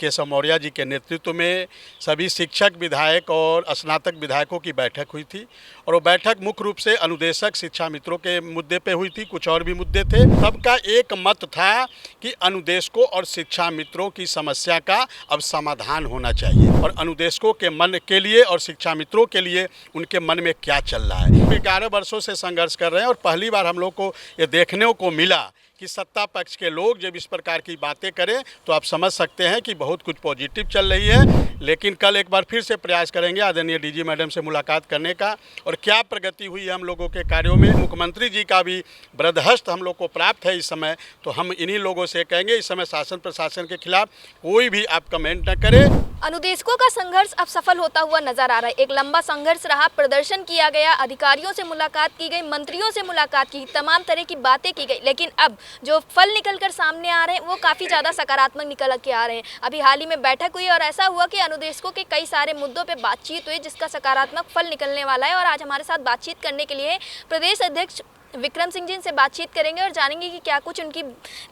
केशव मौर्य जी के नेतृत्व में सभी शिक्षक, विधायक और स्नातक विधायकों की बैठक हुई थी और वो बैठक मुख्य रूप से अनुदेशक शिक्षा मित्रों के मुद्दे पे हुई थी। कुछ और भी मुद्दे थे। सबका एक मत था कि अनुदेशकों और शिक्षा मित्रों की समस्या का अब समाधान होना चाहिए और अनुदेशकों के मन के लिए और शिक्षा मित्रों के लिए उनके मन में क्या चल रहा है। 11 वर्षों से संघर्ष कर रहे हैं और पहली बार हम लोग को ये देखने को मिला कि सत्ता पक्ष के लोग जब इस प्रकार की बातें करें तो आप समझ सकते हैं कि बहुत कुछ पॉजिटिव चल रही है। लेकिन कल एक बार फिर से प्रयास करेंगे आदरणीय डीजी मैडम से मुलाकात करने का और क्या प्रगति हुई है हम लोगों के कार्यों में। मुख्यमंत्री जी का भी बृहदहस्त हम लोग को प्राप्त है इस समय, तो हम इन्हीं लोगों से कहेंगे इस समय शासन प्रशासन के खिलाफ कोई भी आप कमेंट न करें। अनुदेशकों का संघर्ष अब सफल होता हुआ नजर आ रहा है। एक लंबा संघर्ष रहा, प्रदर्शन किया गया, अधिकारियों से मुलाकात की गई, मंत्रियों से मुलाकात की, तमाम तरह की बातें की गई, लेकिन अब जो फल निकलकर सामने आ रहे हैं वो काफ़ी ज़्यादा सकारात्मक निकल के आ रहे हैं। अभी हाल ही में बैठक हुई और ऐसा हुआ कि अनुदेशकों के कई सारे मुद्दों पे बातचीत हुई जिसका सकारात्मक फल निकलने वाला है। और आज हमारे साथ बातचीत करने के लिए प्रदेश अध्यक्ष विक्रम सिंह जी से बातचीत करेंगे और जानेंगे कि क्या कुछ उनकी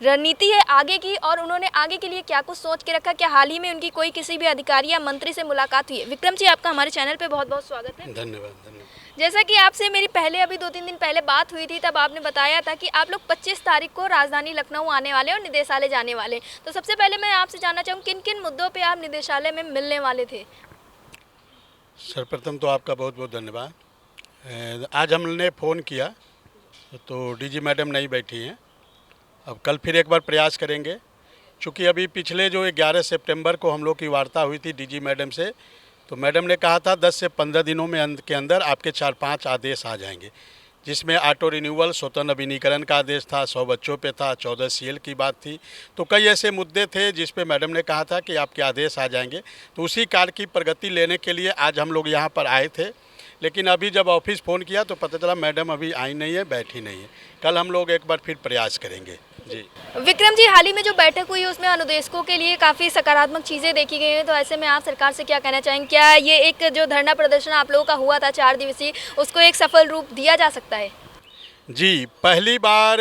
रणनीति है आगे की और उन्होंने आगे के लिए क्या कुछ सोच के रखा। क्या हाल ही में उनकी कोई किसी भी अधिकारी या मंत्री से मुलाकात हुई है? विक्रम जी, आपका हमारे चैनल पे बहुत बहुत स्वागत है। धन्यवाद। जैसा कि आपसे मेरी पहले अभी 2-3 दिन पहले बात हुई थी, तब आपने बताया था कि आप लोग 25 तारीख को राजधानी लखनऊ आने वाले और निदेशालय जाने वाले। तो सबसे पहले मैं आपसे जानना चाहूँ किन किन मुद्दों पे आप निदेशालय में मिलने वाले थे? सर्वप्रथम तो आपका बहुत बहुत धन्यवाद। आज हमने फ़ोन किया तो डीजी मैडम नहीं बैठी हैं। अब कल फिर एक बार प्रयास करेंगे, चूँकि अभी पिछले जो 11 सितंबर को हम लोग की वार्ता हुई थी डीजी मैडम से, तो मैडम ने कहा था 10 से 15 दिनों में के अंदर आपके 4-5 आदेश आ जाएंगे, जिसमें ऑटो रिन्यूअल, स्वतः नवीनीकरण का आदेश था, 100 बच्चों पे था, 14 सीएल की बात थी। तो कई ऐसे मुद्दे थे जिस पे मैडम ने कहा था कि आपके आदेश आ जाएंगे। तो उसी कार्य की प्रगति लेने के लिए आज हम लोग यहाँ पर आए थे, लेकिन अभी जब ऑफिस फ़ोन किया तो पता चला मैडम अभी आई नहीं है, बैठी नहीं है। कल हम लोग एक बार फिर प्रयास करेंगे। जी विक्रम जी, हाल ही में जो बैठक हुई है उसमें अनुदेशकों के लिए काफ़ी सकारात्मक चीज़ें देखी गई हैं, तो ऐसे में आप सरकार से क्या कहना चाहेंगे? क्या ये एक जो धरना प्रदर्शन आप लोगों का हुआ था 4 दिवसीय, उसको एक सफल रूप दिया जा सकता है? जी, पहली बार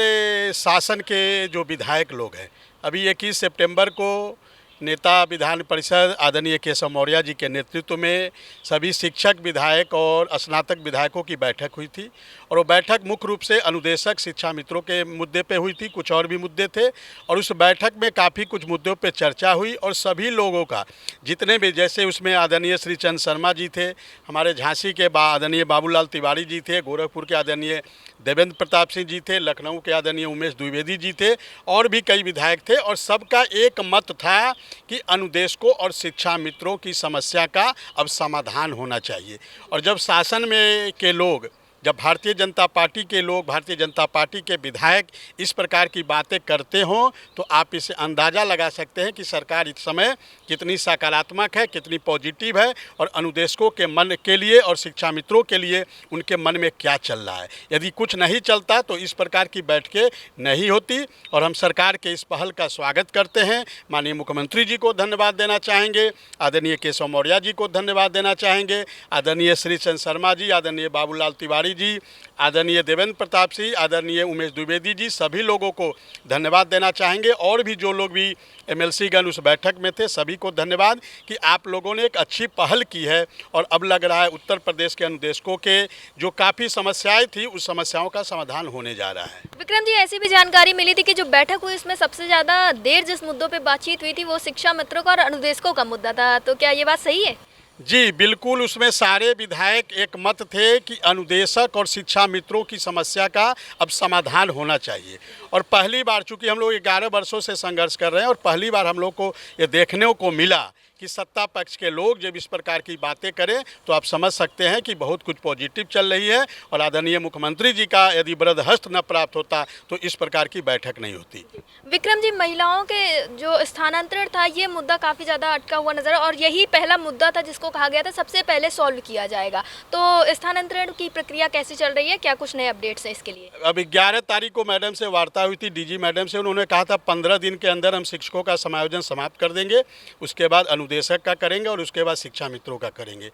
शासन के जो विधायक लोग हैं, अभी 21 सितंबर को नेता विधान परिषद आदरणीय केशव मौर्य जी के नेतृत्व में सभी शिक्षक, विधायक और स्नातक विधायकों की बैठक हुई थी और वो बैठक मुख्य रूप से अनुदेशक शिक्षा मित्रों के मुद्दे पे हुई थी। कुछ और भी मुद्दे थे और उस बैठक में काफ़ी कुछ मुद्दों पे चर्चा हुई और सभी लोगों का, जितने भी, जैसे उसमें आदरणीय श्री चंद शर्मा जी थे, हमारे झांसी के आदरणीय बाबूलाल तिवारी जी थे, गोरखपुर के आदरणीय देवेंद्र प्रताप सिंह जी थे, लखनऊ के आदरणीय उमेश द्विवेदी जी थे और भी कई विधायक थे और सबका एक मत था कि अनुदेशकों और शिक्षा मित्रों की समस्या का अब समाधान होना चाहिए। और जब शासन में के लोग, जब भारतीय जनता पार्टी के लोग, भारतीय जनता पार्टी के विधायक इस प्रकार की बातें करते हों तो आप इसे अंदाज़ा लगा सकते हैं कि सरकार इस समय कितनी सकारात्मक है, कितनी पॉजिटिव है और अनुदेशकों के मन के लिए और शिक्षा मित्रों के लिए उनके मन में क्या चल रहा है। यदि कुछ नहीं चलता तो इस प्रकार की बैठकें नहीं होती और हम सरकार के इस पहल का स्वागत करते हैं। माननीय मुख्यमंत्री जी को धन्यवाद देना चाहेंगे, आदरणीय केशव मौर्य जी को धन्यवाद देना चाहेंगे, आदरणीय श्री चंद शर्मा जी, आदरणीय बाबूलाल तिवारी जी, आदरणीय देवेंद्र प्रताप सिंह, आदरणीय उमेश द्विवेदी जी, सभी लोगों को धन्यवाद देना चाहेंगे और भी जो लोग भी एमएलसी गण उस बैठक में थे सभी को धन्यवाद कि आप लोगों ने एक अच्छी पहल की है और अब लग रहा है उत्तर प्रदेश के अनुदेशकों के जो काफ़ी समस्याएं थी उस समस्याओं का समाधान होने जा रहा है। विक्रम जी, ऐसी भी जानकारी मिली थी कि जो बैठक हुई उसमें सबसे ज़्यादा देर जिस मुद्दों पर बातचीत हुई थी वो शिक्षा मित्रों का और अनुदेशकों का मुद्दा था, तो क्या ये बात सही है? जी बिल्कुल, उसमें सारे विधायक एक मत थे कि अनुदेशक और शिक्षा मित्रों की समस्या का अब समाधान होना चाहिए। और पहली बार, चूंकि हम लोग 11 वर्षों से संघर्ष कर रहे हैं और पहली बार हम लोग को ये देखने को मिला कि सत्ता पक्ष के लोग जब इस प्रकार की बातें करें तो आप समझ सकते हैं कि बहुत कुछ पॉजिटिव चल रही है और आदरणीय मुख्यमंत्री जी का यदि बृहदहस्त न प्राप्त होता तो इस प्रकार की बैठक नहीं होती। विक्रम जी, महिलाओं के जो स्थानांतरण था ये मुद्दा काफ़ी ज़्यादा अटका हुआ नजर और यही पहला मुद्दा था जिसको कहा गया था सबसे पहले सॉल्व किया जाएगा। तो स्थानांतरण की प्रक्रिया कैसे चल रही है? क्या कुछ नए अपडेट्स हैं इसके लिए? अब 11 तारीख को मैडम से वार्ता हुई थी, डीजी मैडम से। उन्होंने कहा था 15 दिन के अंदर हम शिक्षकों का समायोजन समाप्त कर देंगे, उसके बाद अनुदेशक का करेंगे और उसके बाद शिक्षा मित्रों का करेंगे।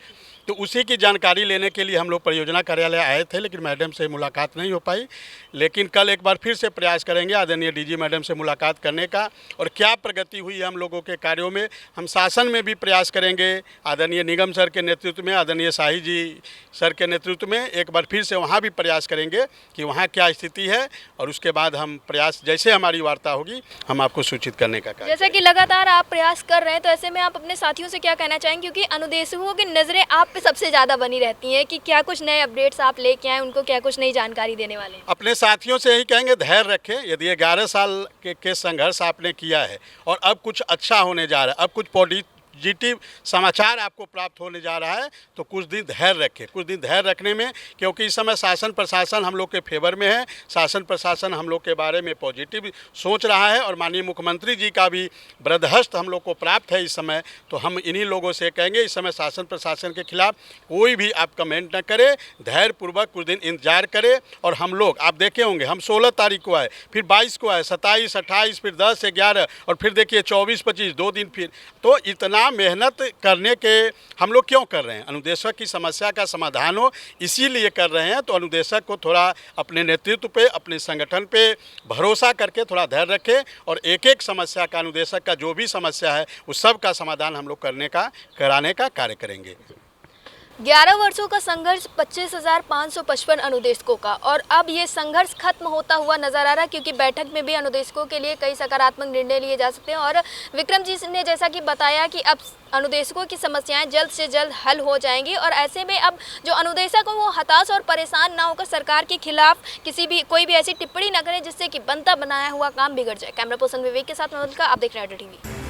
तो उसी की जानकारी लेने के लिए हम लोग परियोजना कार्यालय आए थे, लेकिन मैडम से मुलाकात नहीं हो पाई। लेकिन कल एक बार फिर से प्रयास करेंगे आदरणीय डीजी मैडम से मुलाकात करने का, और क्या प्रगति हुई है हम लोगों के कार्यों में। हम शासन में भी प्रयास करेंगे आदरणीय निगम सर के नेतृत्व में, आदरणीय शाही जी सर के नेतृत्व में एक बार फिर से वहाँ भी प्रयास करेंगे कि वहाँ क्या स्थिति है, और उसके बाद हम प्रयास जैसे हमारी वार्ता होगी हम आपको सूचित करने का कार्य। जैसे कि लगातार आप प्रयास कर रहे हैं, तो ऐसे में आप अपने साथियों से क्या कहना चाहेंगे, क्योंकि अनुदेशकों की नज़रें आप पे सबसे ज़्यादा बनी रहती हैं कि क्या कुछ नए अपडेट्स आप लेके आए, उनको क्या कुछ नई जानकारी देने वाले हैं? अपने साथियों से यही कहेंगे धैर्य रखें। यदि 11 साल के संघर्ष आपने किया है और अब कुछ अच्छा होने जा रहा है, अब कुछ पॉजिटिव समाचार आपको प्राप्त होने जा रहा है, तो कुछ दिन धैर्य रखें। कुछ दिन धैर्य रखने में, क्योंकि इस समय शासन प्रशासन हम लोग के फेवर में है, शासन प्रशासन हम लोग के बारे में पॉजिटिव सोच रहा है, और माननीय मुख्यमंत्री जी का भी बृहदहस्त हम लोग को प्राप्त है इस समय। तो हम इन्हीं लोगों से कहेंगे इस समय शासन प्रशासन के खिलाफ कोई भी आप कमेंट न करें, धैर्यपूर्वक कुछ दिन इंतजार करें। और हम लोग आप देखे होंगे, हम 16 तारीख को आए, फिर 22 को आए, 27, 28, फिर 10, 11, और फिर देखिए 24, 25 2 दिन फिर। तो इतना मेहनत करने के हम लोग क्यों कर रहे हैं? अनुदेशक की समस्या का समाधान हो इसीलिए कर रहे हैं। तो अनुदेशक को थोड़ा अपने नेतृत्व पे, अपने संगठन पे भरोसा करके थोड़ा धैर्य रखें, और एक एक समस्या का, अनुदेशक का जो भी समस्या है उस सब का समाधान हम लोग कराने का कार्य करेंगे। 11 वर्षों का संघर्ष, 25,555 अनुदेशकों का, और अब ये संघर्ष खत्म होता हुआ नजर आ रहा है, क्योंकि बैठक में भी अनुदेशकों के लिए कई सकारात्मक निर्णय लिए जा सकते हैं। और विक्रम जी ने जैसा कि बताया कि अब अनुदेशकों की समस्याएं जल्द से जल्द हल हो जाएंगी, और ऐसे में अब जो अनुदेशक हो वो हताश और परेशान ना होकर सरकार के खिलाफ कोई भी ऐसी टिप्पणी न करें जिससे कि बनता बनाया हुआ काम बिगड़ जाए। कैमरा पर्सन विवेक के साथ मैं उनका, आप देख रहे हैं ADD TV।